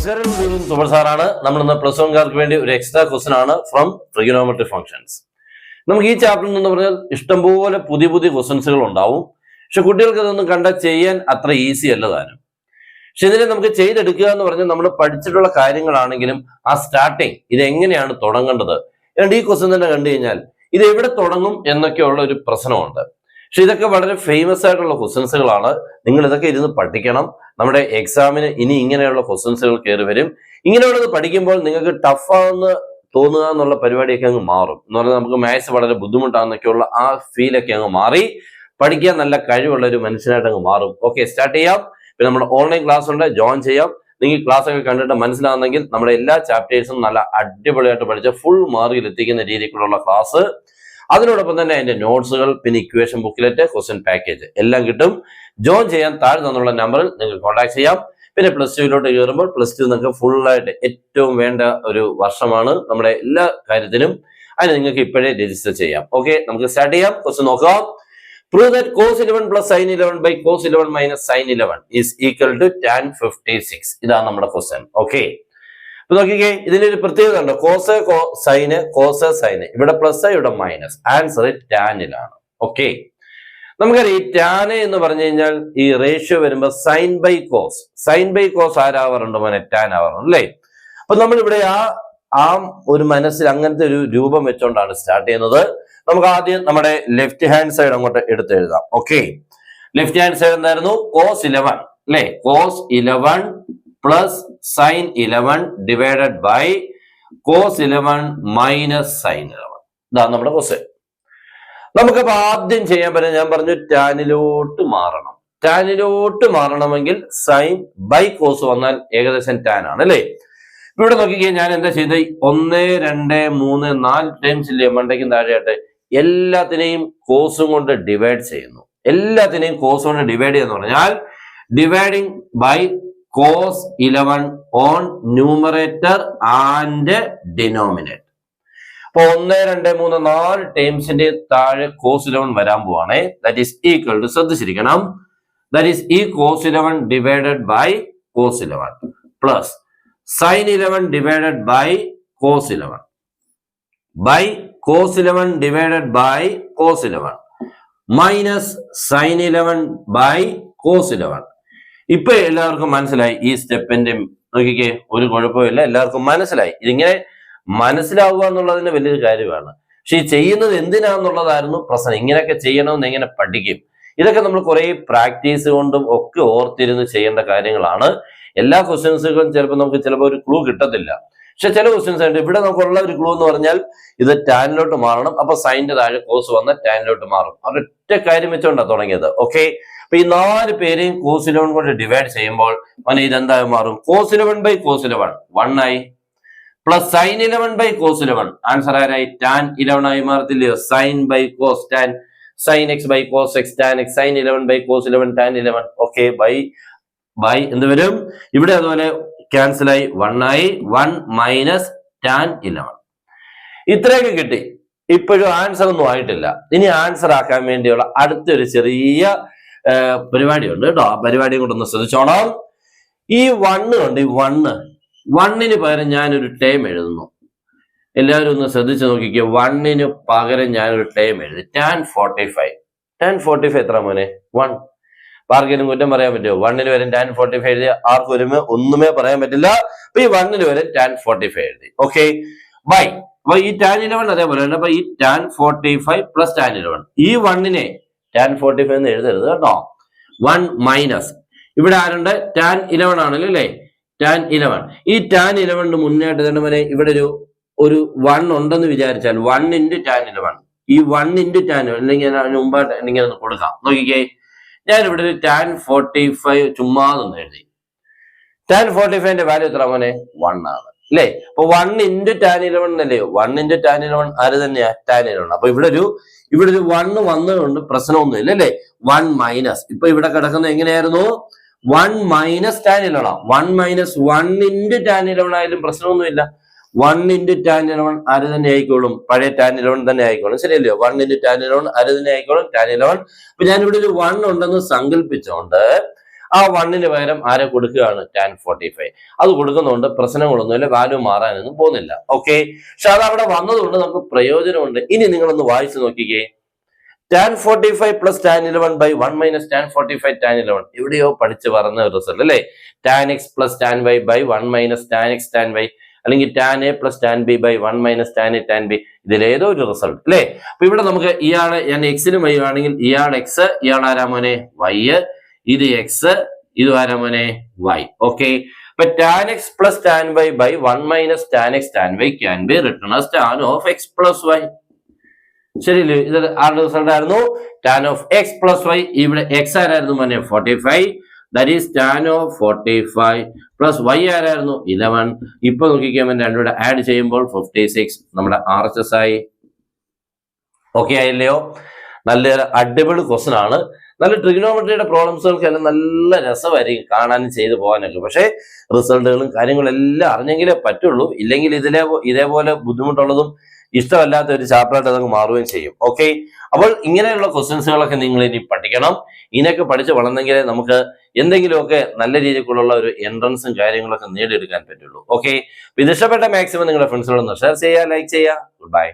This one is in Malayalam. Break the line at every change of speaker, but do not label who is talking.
നമസ്കാരം, സുബർ സാറാണ്. നമ്മൾ ഇന്ന് പ്ലസ് വൺകാർക്ക് വേണ്ടി ഒരു എക്സ്ട്രാ ക്വസ്റ്റൻ ആണ് ഫ്രം ട്രിഗണോമെട്രി ഫംഗ്ഷൻസ്. നമുക്ക് ഈ ചാപ്റ്ററിൽ നിന്ന് പറഞ്ഞാൽ ഇഷ്ടംപോലെ പുതിയ പുതിയ ക്വസ്റ്റൻസുകൾ ഉണ്ടാവും. പക്ഷെ കുട്ടികൾക്ക് ഇതൊന്നും കണ്ടാൽ ചെയ്യാൻ അത്ര ഈസി അല്ല താനും. പക്ഷെ ഇതിനെ നമുക്ക് ചെയ്തെടുക്കുക എന്ന് പറഞ്ഞാൽ നമ്മൾ പഠിച്ചിട്ടുള്ള കാര്യങ്ങളാണെങ്കിലും ആ സ്റ്റാർട്ടിങ് ഇത് എങ്ങനെയാണ് തുടങ്ങേണ്ടത്. ഈ ക്വസ്റ്റൻ തന്നെ കണ്ടു കഴിഞ്ഞാൽ ഇത് എവിടെ തുടങ്ങും എന്നൊക്കെയുള്ള ഒരു പ്രശ്നമുണ്ട്. പക്ഷെ ഇതൊക്കെ വളരെ ഫേമസ് ആയിട്ടുള്ള ക്വസ്റ്റൻസുകളാണ്. നിങ്ങൾ ഇതൊക്കെ ഇരുന്ന് പഠിക്കണം. നമ്മുടെ എക്സാമിന് ഇനി ഇങ്ങനെയുള്ള ക്വസ്റ്റൻസുകൾ കയറി വരും. ഇങ്ങനെയുള്ളത് പഠിക്കുമ്പോൾ നിങ്ങൾക്ക് ടഫാണെന്ന് തോന്നുക എന്നുള്ള പരിപാടിയൊക്കെ അങ്ങ് മാറും. എന്ന് പറഞ്ഞാൽ നമുക്ക് മാത്സ് വളരെ ബുദ്ധിമുട്ടാണെന്നൊക്കെയുള്ള ആ ഫീലൊക്കെ അങ്ങ് മാറി പഠിക്കാൻ നല്ല കഴിവുള്ള ഒരു മനുഷ്യനായിട്ട് അങ്ങ് മാറും. ഓക്കെ, സ്റ്റാർട്ട് ചെയ്യാം. പിന്നെ നമ്മുടെ ഓൺലൈൻ ക്ലാസ് ഉണ്ട്, ജോയിൻ ചെയ്യാം. നിങ്ങൾ ക്ലാസ് ഒക്കെ കണ്ടിട്ട് മനസ്സിലാകുന്നെങ്കിൽ നമ്മുടെ എല്ലാ ചാപ്റ്റേഴ്സും നല്ല അടിപൊളിയായിട്ട് പഠിച്ച ഫുൾ മാർക്കിൽ എത്തിക്കുന്ന രീതിക്കുള്ള ക്ലാസ്, അതിനോടൊപ്പം തന്നെ അതിന്റെ നോട്ട്സുകൾ, പിന്നെ ഇക്വേഷൻ ബുക്ക്ലെറ്റ്, ക്വസ്റ്റ്യൻ പാക്കേജ് എല്ലാം കിട്ടും. ജോയിൻ ചെയ്യാൻ താഴെ തന്നുള്ള നമ്പറിൽ നിങ്ങൾക്ക് കോൺടാക്ട് ചെയ്യാം. പിന്നെ പ്ലസ് ടുവിലോട്ട് കയറുമ്പോൾ പ്ലസ് ടു നിങ്ങൾക്ക് ഫുള്ളായിട്ട് ഏറ്റവും വേണ്ട ഒരു വർഷമാണ് നമ്മുടെ എല്ലാ കാര്യത്തിനും. അതിന് നിങ്ങൾക്ക് ഇപ്പോഴേ രജിസ്റ്റർ ചെയ്യാം. ഓക്കെ, നമുക്ക് സ്റ്റാർട്ട് ചെയ്യാം. ക്വസ്റ്റ്യൻ നോക്കാം. Prove that cos 11 plus sin 11 by cos 11 minus sin 11 is equal to tan 56. ഇതാണ് നമ്മുടെ ക്വസ്റ്റ്യൻ. ഓക്കെ, അപ്പൊ നോക്കിക്കേ, ഇതിന്റെ ഒരു പ്രത്യേകത ഉണ്ട്. കോസ് സൈന്, കോസ് സൈന്, ഇവിടെ പ്ലസ് ഇവിടെ മൈനസ്. ആൻസർ ടാനിലാണ്. ഓക്കെ, നമുക്കറിയാം ഈ ടാന് എന്ന് പറഞ്ഞു കഴിഞ്ഞാൽ ഈ റേഷ്യോ വരുമ്പോ sine by cos. Sine by cos ആരാവാറുണ്ട് മോനെ? ടാൻ ആവാറുണ്ട് അല്ലേ? അപ്പൊ നമ്മളിവിടെ ആ ഒരു മനസ്സിൽ അങ്ങനത്തെ ഒരു രൂപം വെച്ചോണ്ടാണ് സ്റ്റാർട്ട് ചെയ്യുന്നത്. നമുക്ക് ആദ്യം നമ്മുടെ ലെഫ്റ്റ് ഹാൻഡ് സൈഡ് അങ്ങോട്ട് എടുത്തെഴുതാം. ഓക്കെ, ലെഫ്റ്റ് ഹാൻഡ് സൈഡ് എന്തായിരുന്നു? കോസ് 11 അല്ലെ? Cos 11 plus sine 11 divided by cos 11 minus sine 11. ഇതാണ് നമ്മുടെ ക്വസ്റ്റ്യൻ. നമുക്കപ്പോ ആദ്യം ചെയ്യാൻ പറ്റും, ഞാൻ പറഞ്ഞു ടാനിലോട്ട് മാറണം. ടാനിലോട്ട് മാറണമെങ്കിൽ സൈൻ ബൈ കോസ് വന്നാൽ ഏകദേശം ടാൻ ആണ് അല്ലേ? ഇവിടെ നോക്കിക്കഴിഞ്ഞാൽ ഞാൻ എന്താ ചെയ്തത്? 1, 2, 3, 4 ടൈംസ് ഇല്ലേ മണ്ടയ്ക്കും താഴെയായിട്ട് എല്ലാത്തിനെയും കോസും കൊണ്ട് ഡിവൈഡ് ചെയ്യുന്നു. എല്ലാത്തിനെയും കോസ് കൊണ്ട് ഡിവൈഡ് ചെയ്യുന്ന പറഞ്ഞാൽ dividing by cos 11 on numerator and denominator. അപ്പൊ 1, 2, 3, 4 ടേംസിന്റെ താഴെ cos 11 വരാൻ പോവാണേ. ദാറ്റ് ഈസ് ഈക്വൽ ടു, ശ്രദ്ധിച്ചിരിക്കണം, ദാറ്റ് ഈസ് ഈ cos 11 divided by cos 11 plus sin 11 divided by cos 11 by cos 11 divided by cos 11 minus sin 11 by cos 11. ഇപ്പൊ എല്ലാവർക്കും മനസ്സിലായി ഈ സ്റ്റെപ്പിന്റെ. നോക്കിക്കേ, ഒരു കുഴപ്പമില്ല, എല്ലാവർക്കും മനസ്സിലായി. ഇതിങ്ങനെ മനസ്സിലാവുക എന്നുള്ളതിന് വലിയൊരു കാര്യമാണ്. പക്ഷെ ഈ ചെയ്യുന്നത് എന്തിനാന്നുള്ളതായിരുന്നു പ്രശ്നം. ഇങ്ങനെയൊക്കെ ചെയ്യണമെന്ന് എങ്ങനെ പഠിക്കും? ഇതൊക്കെ നമ്മൾ കുറെ പ്രാക്ടീസ് കൊണ്ടും ഒക്കെ ഓർത്തിരുന്ന് ചെയ്യേണ്ട കാര്യങ്ങളാണ്. എല്ലാ ക്വസ്റ്റ്യൻസുകളും ചിലപ്പോൾ ഒരു ക്ലൂ കിട്ടത്തില്ല. പക്ഷെ ചില ക്വസ്റ്റ്യൻസ് ഉണ്ട്. ഇവിടെ നമുക്കുള്ള ഒരു ക്ലൂ എന്ന് പറഞ്ഞാൽ ഇത് ടാനിലോട്ട് മാറണം. അപ്പൊ സൈനിന്റെ താഴെ കോസ് വന്ന് ടാനിലോട്ട് മാറും. ഒരൊറ്റ കാര്യം വെച്ചോണ്ടാണ് തുടങ്ങിയത്. ഓക്കെ, അപ്പൊ ഈ 4 പേരെയും cos 11 കൊണ്ട് ഡിവൈഡ് ചെയ്യുമ്പോൾ ഇതെന്തായി മാറും? cos 11 ബൈ cos 11 1 ആയി, plus sin 11 by cos 11 answer ആരായി? tan 11 ആയി മാറത്തില്ലയോ? sin by cos tan, sin x by cos x tan x, sin 11 by cos 11 tan 11. Okay, by എന്ത് വരും? ഇവിടെ അതുപോലെ ക്യാൻസൽ ആയി, 1 ആയി, 1 മൈനസ് tan 11. ഇത്രയൊക്കെ കിട്ടി. ഇപ്പോഴും ആൻസർ ഒന്നും ആയിട്ടില്ല. ഇനി ആൻസർ ആക്കാൻ വേണ്ടിയുള്ള അടുത്തൊരു ചെറിയ പരിപാടിയുണ്ട് കേട്ടോ. ആ പരിപാടി കൂടെ ഒന്ന് ശ്രദ്ധിച്ചോണം. ഈ 1 ഉണ്ട്, ഈ 1ന് പകരം ഞാനൊരു ടേം എഴുതുന്നു. എല്ലാവരും ഒന്ന് ശ്രദ്ധിച്ചു നോക്കിക്കോ. 1ന് പകരം ഞാനൊരു ടേം എഴുതി, tan 45. tan 45 എത്ര മോനെ? 1. ആർക്കെങ്കിലും കുറ്റം പറയാൻ പറ്റുമോ? 1ന് വരെ tan 45 എഴുതി ആർക്കും ഒന്നുമേ പറയാൻ പറ്റില്ല. അപ്പൊ ഈ 1ന് വരെ tan 45 എഴുതി. Okay, by. അപ്പൊ ഈ tan 11 അതേപോലെ. അപ്പൊ ഈ tan 45 പ്ലസ് tan 11. ഈ 1നെ tan 45 എന്ന് എഴുതരുത് കേട്ടോ. 1 മൈനസ്, ഇവിടെ ആരുണ്ട്? tan 11 ആണല്ലോ അല്ലേ? tan 11. ഈ tan 11 മുന്നേട്ട് തന്നെ വരെ ഇവിടെ ഒരു 1 ഉണ്ടെന്ന് വിചാരിച്ചാൽ 1 into tan 11. ഈ 1 into tan 11 അല്ലെങ്കിൽ മുമ്പായിട്ട് ഇങ്ങനെ ഒന്ന് കൊടുക്കാം. നോക്കിക്കേ, ഞാൻ ഇവിടെ ഒരു tan 45 ചുമ്മാതൊന്ന് എഴുതി. tan 45ന്റെ വാല്യൂ എത്ര മോനെ? 1 ആണ് അല്ലേ? അപ്പൊ 1 into tan 11 അല്ലേ? 1 into tan 11 ആര് തന്നെയാ? tan 11. അപ്പൊ ഇവിടെ ഒരു 1 വന്നതുകൊണ്ട് പ്രശ്നമൊന്നുമില്ല അല്ലേ? 1 മൈനസ്, ഇപ്പൊ ഇവിടെ കിടക്കുന്നത് എങ്ങനെയായിരുന്നു? 1 minus tan 11. 1 minus 1 into tan 11 ആയാലും പ്രശ്നമൊന്നുമില്ല. 1 into tan 11 ആര് തന്നെ ആയിക്കോളും? പഴയ tan 11 തന്നെ ആയിക്കോളും. ശരിയല്ലയോ? 1 into tan 11 ആര് തന്നെ ആയിക്കോളും? tan 11. അപ്പൊ ഞാനിവിടെ ഒരു 1 ഉണ്ടെന്ന് സങ്കല്പിച്ചോണ്ട് ആ 1ന് പകരം ആരെ കൊടുക്കുകയാണ് tan 45. അത് കൊടുക്കുന്നതുകൊണ്ട് പ്രശ്നങ്ങളൊന്നുമില്ല, വാല്യൂ മാറാനൊന്നും പോകുന്നില്ല. ഓക്കെ, പക്ഷെ അത് അവിടെ വന്നതുകൊണ്ട് നമുക്ക് പ്രയോജനമുണ്ട്. ഇനി നിങ്ങളൊന്ന് വായിച്ചു നോക്കിക്കേ. tan 45 plus tan 11 by 1 minus tan 45 tan 11. എവിടെയോ പഠിച്ചു പറഞ്ഞ റിസൾട്ട് അല്ലേ? tan x plus tan y by 1 minus tan x tan y, അല്ലെങ്കിൽ tan a plus tan b by 1 minus tan a tan b. ഇതിലേതോ ഒരു റിസൾട്ട് അല്ലേ? അപ്പൊ ഇവിടെ നമുക്ക് ഇയാളെ ഞാൻ എക്സിനും വൈ ആണെങ്കിൽ ഇയാൾ എക്സ്, ഇയാൾ ആരാമോനെ വൈ, ഇത് എക്സ്, ഇത് ആരാമോനെ വൈ. ഓക്കെ, അപ്പൊ tan x plus tan y by 1 minus tan x tan y can be written as tan of x plus y. ശരിയല്ലേ? ഇത് ആരുടെ റിസൾട്ട് ആയിരുന്നു? tan of x plus y. ഇവിടെ x ആരായിരുന്നു മോനെ? 45. That is tan of 45 plus y ആരായിരുന്നു? 11. ഇപ്പൊ നോക്കിക്കാൻ രണ്ടുകൂടെ ആഡ് ചെയ്യുമ്പോൾ 56 നമ്മുടെ RHS ആയി. ഓക്കെ ആയില്ലയോ? നല്ലൊരു അടിപൊളി ക്വസ്റ്റൻ ആണ്. നല്ല ട്രിഗണോമെട്രിയുടെ പ്രോബ്ലംസുകൾക്ക് എല്ലാം നല്ല രസമായിരിക്കും കാണാനും ചെയ്തു പോകാനൊക്കെ. പക്ഷേ റിസൾട്ടുകളും കാര്യങ്ങളും എല്ലാം അറിഞ്ഞെങ്കിലേ പറ്റുള്ളൂ. ഇല്ലെങ്കിൽ ഇതേപോലെ ബുദ്ധിമുട്ടുള്ളതും ഇഷ്ടമല്ലാത്ത ഒരു ചാപ്റ്ററായിട്ട് അതങ്ങ് മാറുകയും ചെയ്യും. ഓക്കെ, അപ്പോൾ ഇങ്ങനെയുള്ള ക്വസ്റ്റ്യൻസുകളൊക്കെ നിങ്ങൾ ഇനി പഠിക്കണം. ഇതിനൊക്കെ പഠിച്ച് വളർന്നെങ്കിലേ നമുക്ക് എന്തെങ്കിലുമൊക്കെ നല്ല രീതിക്കുള്ള ഒരു എൻട്രൻസും കാര്യങ്ങളൊക്കെ നേടിയെടുക്കാൻ പറ്റുള്ളൂ. ഓക്കെ, ഇത് ഇഷ്ടപ്പെട്ട മാക്സിമം നിങ്ങളുടെ ഫ്രണ്ട്സിനോടൊന്ന് ഷെയർ ചെയ്യുക, ലൈക്ക് ചെയ്യുക. Good bye.